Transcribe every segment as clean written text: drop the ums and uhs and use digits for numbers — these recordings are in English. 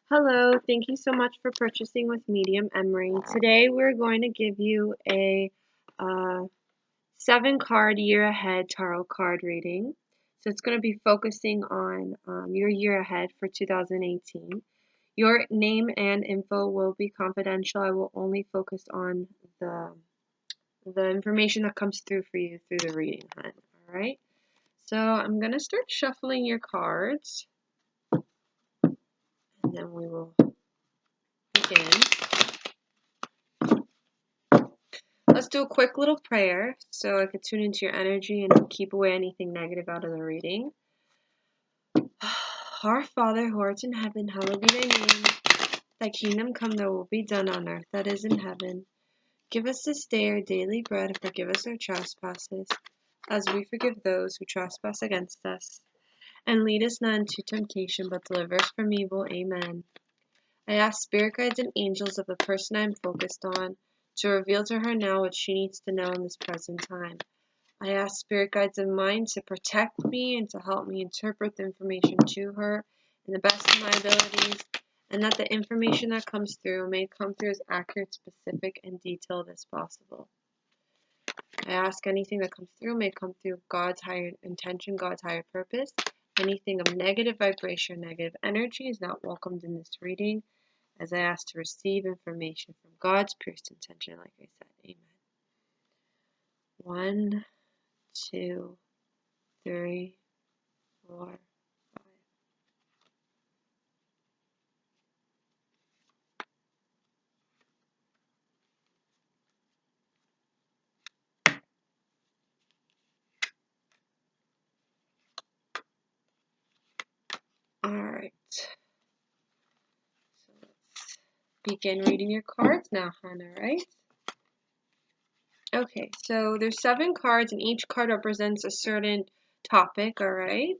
Hello, thank you so much for purchasing with Medium Emary. Today we're going to give you a 7 card year ahead tarot card reading. So it's going to be focusing on your year ahead for 2018. Your name and info will be confidential. I will only focus on the information that comes through for you through the reading, hon. All right. So I'm going to start shuffling your cards, and then we will begin. Let's do a quick little prayer so I could tune into your energy and keep away anything negative out of the reading. Our Father who art in heaven, hallowed be thy name. Thy kingdom come, thy will be done on earth that is in heaven. Give us this day our daily bread, and forgive us our trespasses, as we forgive those who trespass against us. And lead us not into temptation, but deliver us from evil. Amen. I ask spirit guides and angels of the person I am focused on to reveal to her now what she needs to know in this present time. I ask spirit guides of mine to protect me and to help me interpret the information to her in the best of my abilities, and that the information that comes through may come through as accurate, specific, and detailed as possible. I ask anything that comes through may come through God's higher intention, God's higher purpose. Anything of negative vibration, negative energy is not welcomed in this reading, as I ask to receive information from God's purest intention, like I said. Amen. 1, 2, 3, 4, 5. Alright. So let's begin reading your cards now, Hannah, right? Okay, so there's 7 cards and each card represents a certain topic, alright?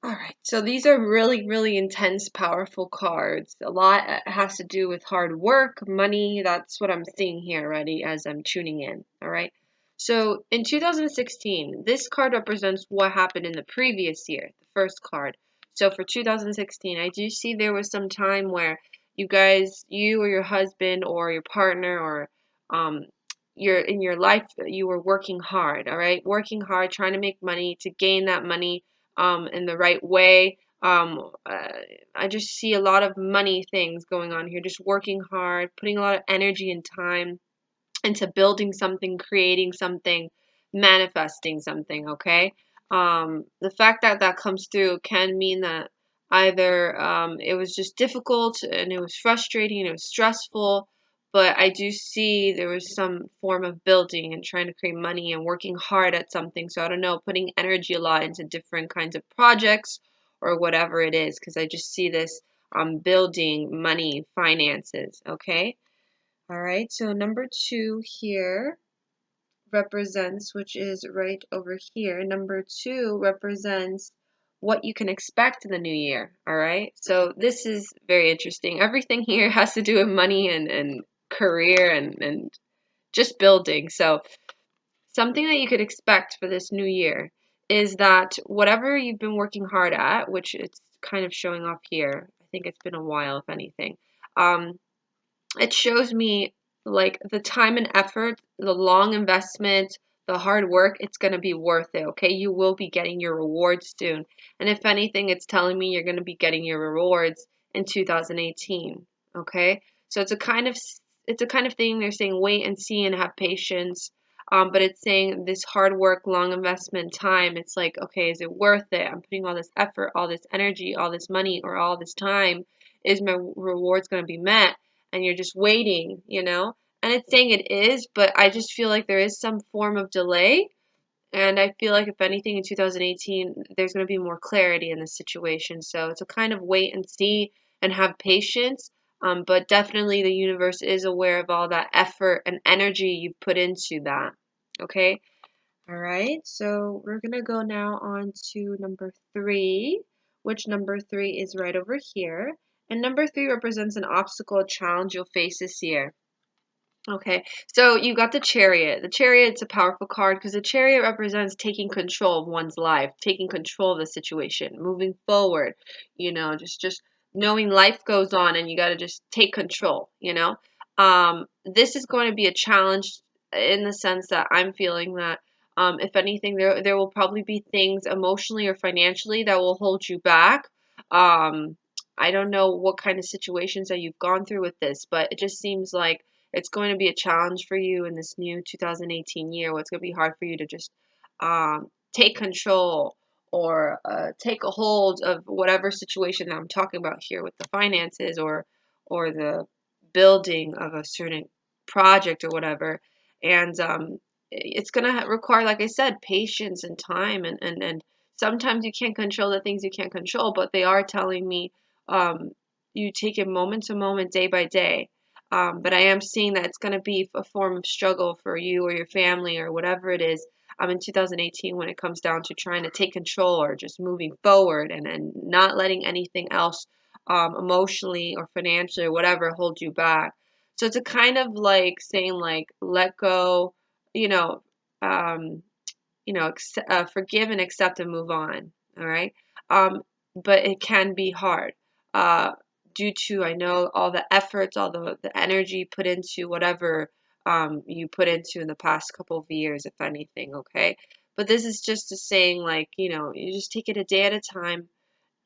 Alright, so these are really, really intense, powerful cards. A lot has to do with hard work, money. That's what I'm seeing here already as I'm tuning in, alright? So in 2016, this card represents what happened in the previous year, the first card. So for 2016, I do see there was some time where you guys, you or your husband or your partner or you're in your life, you were working hard, alright? Working hard, trying to make money, to gain that money in the right way. I just see a lot of money things going on here, just working hard, putting a lot of energy and time into building something, creating something, manifesting something, okay? The fact that that comes through can mean that either it was just difficult and it was frustrating and it was stressful, but I do see there was some form of building and trying to create money and working hard at something. So I don't know, putting energy a lot into different kinds of projects or whatever it is, because I just see this building money, finances, okay? All right, so number 2 here represents, which is right over here, number 2 represents what you can expect in the new year. All right, so this is very interesting. Everything here has to do with money and career and just building. So something that you could expect for this new year is that whatever you've been working hard at, which it's kind of showing off here, I think it's been a while, if anything, it shows me like the time and effort, the long investment, the hard work, it's going to be worth it, okay? You will be getting your rewards soon. And if anything, it's telling me you're going to be getting your rewards in 2018, okay? So it's a kind of thing they're saying wait and see and have patience. But it's saying this hard work, long investment time, it's like, okay, is it worth it? I'm putting all this effort, all this energy, all this money, or all this time. Is my rewards going to be met? And you're just waiting, you know? And it's saying it is, but I just feel like there is some form of delay. And I feel like if anything in 2018, there's going to be more clarity in the situation. So it's a kind of wait and see and have patience. But definitely the universe is aware of all that effort and energy you've put into that. Okay? All right. So we're going to go now on to number 3, which number 3 is right over here. And number 3 represents an obstacle, a challenge you'll face this year. Okay, so you got the Chariot. The Chariot's a powerful card because the Chariot represents taking control of one's life, taking control of the situation, moving forward, just knowing life goes on and you got to just take control. This is going to be a challenge in the sense that I'm feeling that if anything, there will probably be things emotionally or financially that will hold you back. Um, I don't know what kind of situations that you've gone through with this, but it just seems like it's going to be a challenge for you in this new 2018 year. Where it's going to be hard for you to just take control or take a hold of whatever situation that I'm talking about here with the finances or the building of a certain project or whatever. And it's going to require, like I said, patience and time. And sometimes you can't control the things you can't control, but they are telling me um, you take it moment to moment, day by day. But I am seeing that it's going to be a form of struggle for you or your family or whatever it is in 2018 when it comes down to trying to take control or just moving forward and not letting anything else emotionally or financially or whatever hold you back. So it's a kind of like saying like let go, you know, um, forgive and accept and move on. All right. Um, but it can be hard uh, due to, I know, all the efforts, all the energy put into whatever you put into in the past couple of years, if anything. Okay. But this is just a saying like, you just take it a day at a time,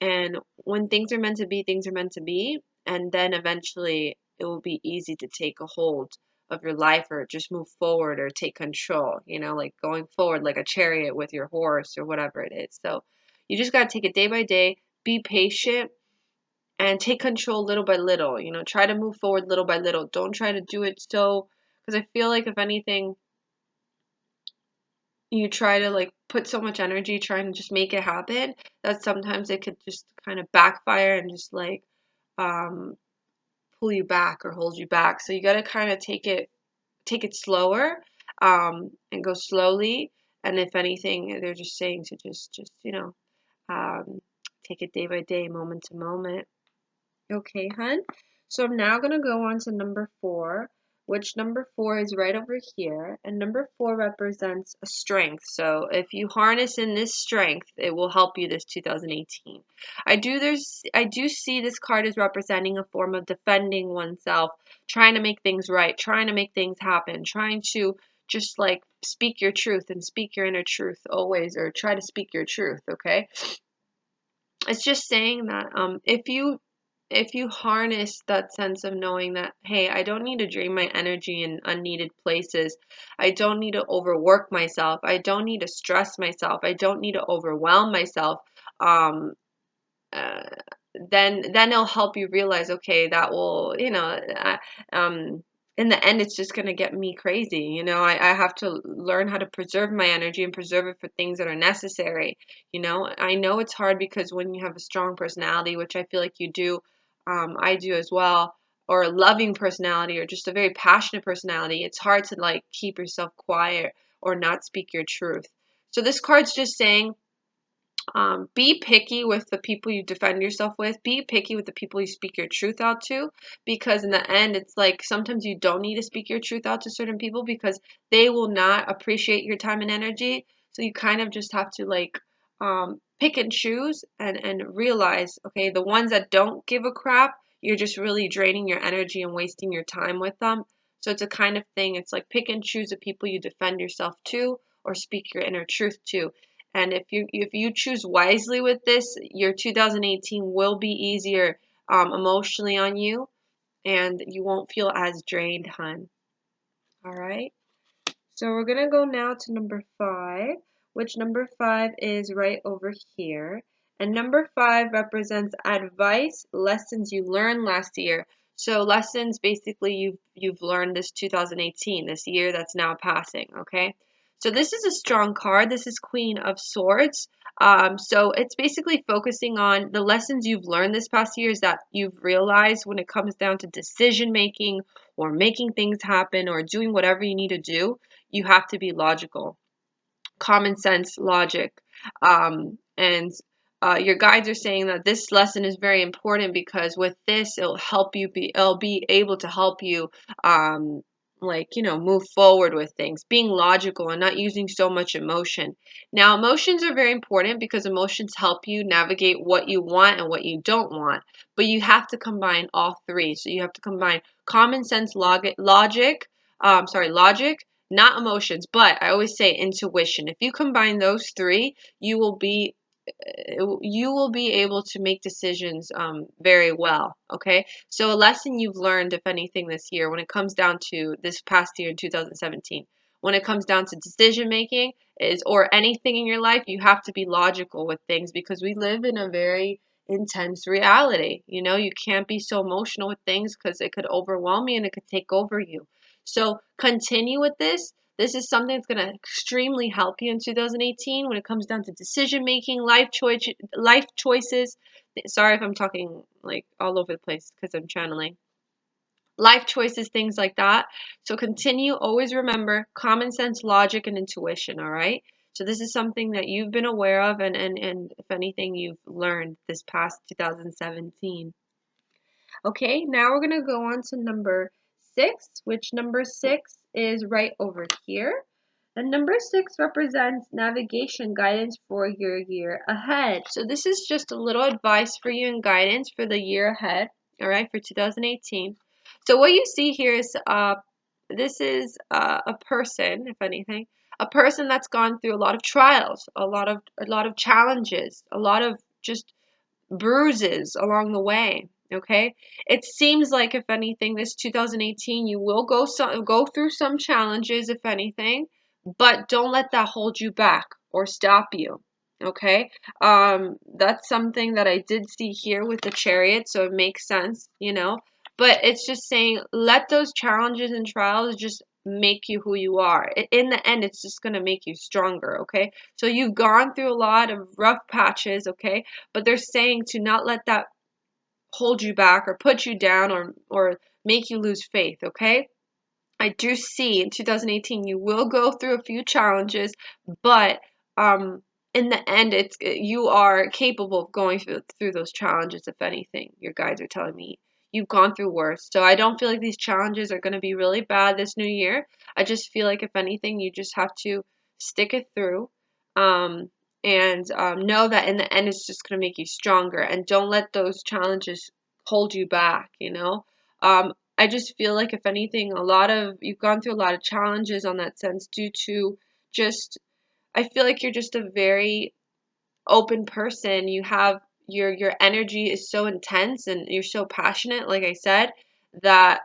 and when things are meant to be, things are meant to be. And then eventually it will be easy to take a hold of your life or just move forward or take control, like going forward like a chariot with your horse or whatever it is. So you just got to take it day by day, be patient, and take control little by little. Try to move forward little by little. Don't try to do it so, because I feel like if anything, you try to like put so much energy trying to just make it happen that sometimes it could just kind of backfire and just like um pull you back or hold you back. So you got to kind of take it slower and go slowly. And if anything, they're just saying to just um take it day by day, moment to moment. Okay, hun. So I'm now going to go on to number 4, which number 4 is right over here. And number 4 represents a strength. So if you harness in this strength, it will help you this 2018. I do see this card as representing a form of defending oneself, trying to make things right, trying to make things happen, trying to just like speak your truth and speak your inner truth always, or try to speak your truth, okay? It's just saying that if you harness that sense of knowing that, hey, I don't need to drain my energy in unneeded places. I don't need to overwork myself. I don't need to stress myself. I don't need to overwhelm myself. Um, uh, then it'll help you realize, okay, that will, um, in the end, it's just going to get me crazy. I have to learn how to preserve my energy and preserve it for things that are necessary. I know it's hard because when you have a strong personality, which I feel like you do, I do as well, or a loving personality or just a very passionate personality, it's hard to like keep yourself quiet or not speak your truth. So this card's just saying, be picky with the people you defend yourself with. Be picky with the people you speak your truth out to, because in the end, it's like sometimes you don't need to speak your truth out to certain people because they will not appreciate your time and energy. So you kind of just have to like pick and choose and realize, okay, the ones that don't give a crap, you're just really draining your energy and wasting your time with them. So it's a kind of thing. It's like pick and choose the people you defend yourself to or speak your inner truth to. And if you choose wisely with this, your 2018 will be easier emotionally on you, and you won't feel as drained, hun. All right. So we're gonna go now to number 5, which number 5 is right over here. And number 5 represents advice, lessons you learned last year. So lessons basically you've learned this 2018, this year that's now passing, okay? So this is a strong card. This is Queen of Swords. So it's basically focusing on the lessons you've learned this past years that you've realized when it comes down to decision making or making things happen or doing whatever you need to do. You have to be logical, common sense logic. And your guides are saying that this lesson is very important because with this, it'll be able to help you like, move forward with things, being logical and not using so much emotion. Now, emotions are very important because emotions help you navigate what you want and what you don't want, but you have to combine all three. So you have to combine common sense, logic, not emotions, but I always say intuition. If you combine those three, you will be able to make decisions very well. Okay, so a lesson you've learned, if anything, this year, when it comes down to this past year in 2017, when it comes down to decision making, is or anything in your life, you have to be logical with things because we live in a very intense reality. You can't be so emotional with things because it could overwhelm you and it could take over you. So continue with this. This is something that's going to extremely help you in 2018 when it comes down to decision making, life choices. Sorry if I'm talking like all over the place because I'm channeling. Life choices, things like that. So continue, always remember common sense, logic, and intuition, all right? So this is something that you've been aware of and if anything, you've learned this past 2017. Okay, now we're going to go on to number 6, which number 6 is right over here. And number 6 represents navigation guidance for your year ahead. So this is just a little advice for you and guidance for the year ahead, all right, for 2018. So what you see here is this is a person, if anything, a person that's gone through a lot of trials, a lot of challenges, a lot of just bruises along the way. Okay, it seems like if anything, this 2018 you will go through some challenges, if anything, but don't let that hold you back or stop you. Okay, that's something that I did see here with the Chariot, so it makes sense. But it's just saying let those challenges and trials just make you who you are. In the end, it's just gonna make you stronger. Okay, so you've gone through a lot of rough patches. Okay, but they're saying to not let that hold you back or put you down or make you lose faith, okay? I do see in 2018 you will go through a few challenges, but in the end you are capable of going through those challenges. If anything, your guides are telling me you've gone through worse. So I don't feel like these challenges are going to be really bad this new year. I just feel like if anything you just have to stick it through um, and know that in the end it's just going to make you stronger, and don't let those challenges hold you back. I just feel like if anything, you've gone through a lot of challenges on that sense due to just I feel like you're just a very open person. You have your energy is so intense and you're so passionate, like I said, that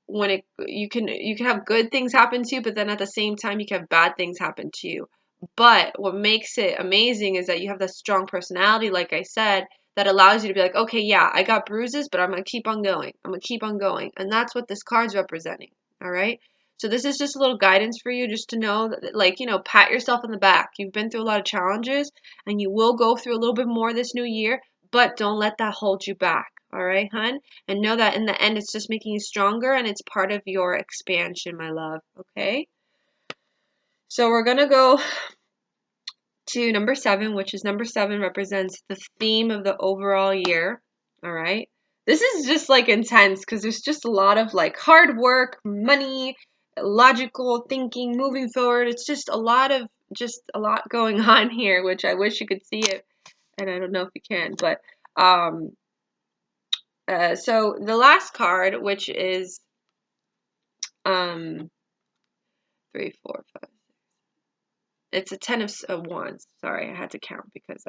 when you can have good things happen to you, but then at the same time you can have bad things happen to you. But what makes it amazing is that you have that strong personality, like I said, that allows you to be like, okay, yeah, I got bruises, but I'm gonna keep on going. I'm gonna keep on going, and that's what this card's representing. All right. So this is just a little guidance for you, just to know that, like, pat yourself on the back. You've been through a lot of challenges, and you will go through a little bit more this new year, but don't let that hold you back. All right, hun? And know that in the end, it's just making you stronger and it's part of your expansion, my love. Okay? So we're going to go to number 7, which is number 7 represents the theme of the overall year. All right? This is just like intense because there's just a lot of like hard work, money, logical thinking, moving forward. It's just a lot going on here, which I wish you could see it. And I don't know if you can, but so the last card, which is um 3, 4, 5. It's a 10 of wands. Sorry, I had to count because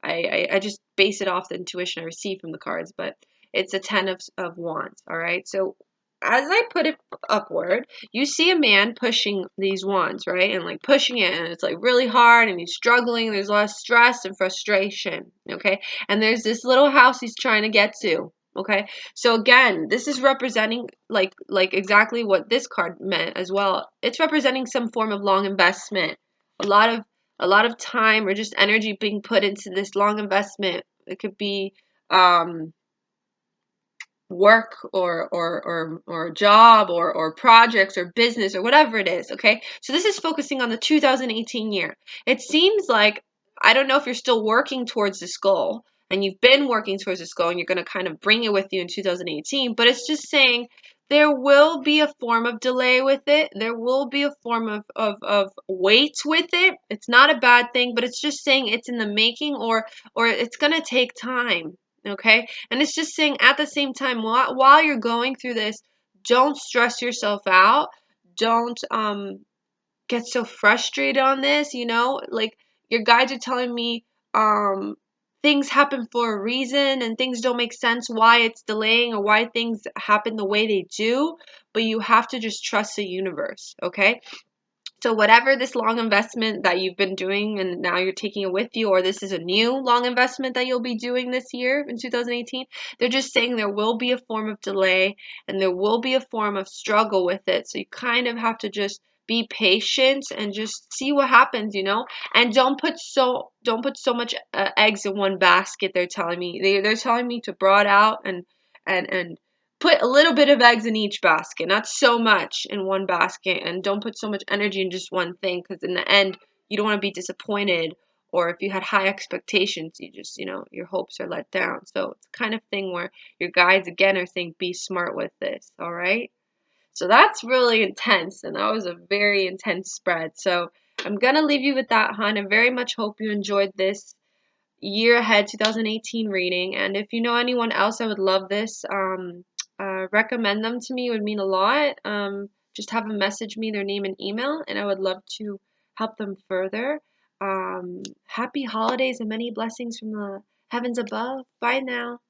I just base it off the intuition I receive from the cards, but it's a 10 of wands. All right. So as I put it upward, you see a man pushing these wands, right? And like pushing it, and it's like really hard, and he's struggling. There's a lot of stress and frustration. Okay. And there's this little house he's trying to get to. Okay. So again, this is representing like exactly what this card meant as well. It's representing some form of long investment. A lot of a lot of time or just energy being put into this long investment. It could be work or job or projects or business or whatever it is. Okay, so this is focusing on the 2018 year. It seems like, I don't know if you're still working towards this goal and you've been working towards this goal and you're going to kind of bring it with you in 2018, but it's just saying There will be a form of delay with it. There will be a form of wait with it. It's not a bad thing, but it's just saying it's in the making, or it's gonna take time. Okay? And it's just saying at the same time, while you're going through this, don't stress yourself out. Don't get so frustrated on this, like your guides are telling me things happen for a reason and things don't make sense why it's delaying or why things happen the way they do, but you have to just trust the universe, okay? So whatever this long investment that you've been doing and now you're taking it with you, or this is a new long investment that you'll be doing this year in 2018, they're just saying there will be a form of delay and there will be a form of struggle with it. So you kind of have to just be patient and just see what happens, and don't put so much eggs in one basket. They're telling me they're telling me to broad out and put a little bit of eggs in each basket, not so much in one basket, and don't put so much energy in just one thing, because in the end, you don't want to be disappointed, or if you had high expectations, you just, your hopes are let down. So it's the kind of thing where your guides again are saying be smart with this, all right? So that's really intense, and that was a very intense spread. So I'm gonna leave you with that, hon. I very much hope you enjoyed this year ahead 2018 reading. And if you know anyone else that would love this, recommend them to me. It would mean a lot. Just have them message me their name and email, and I would love to help them further. Happy holidays and many blessings from the heavens above. Bye now.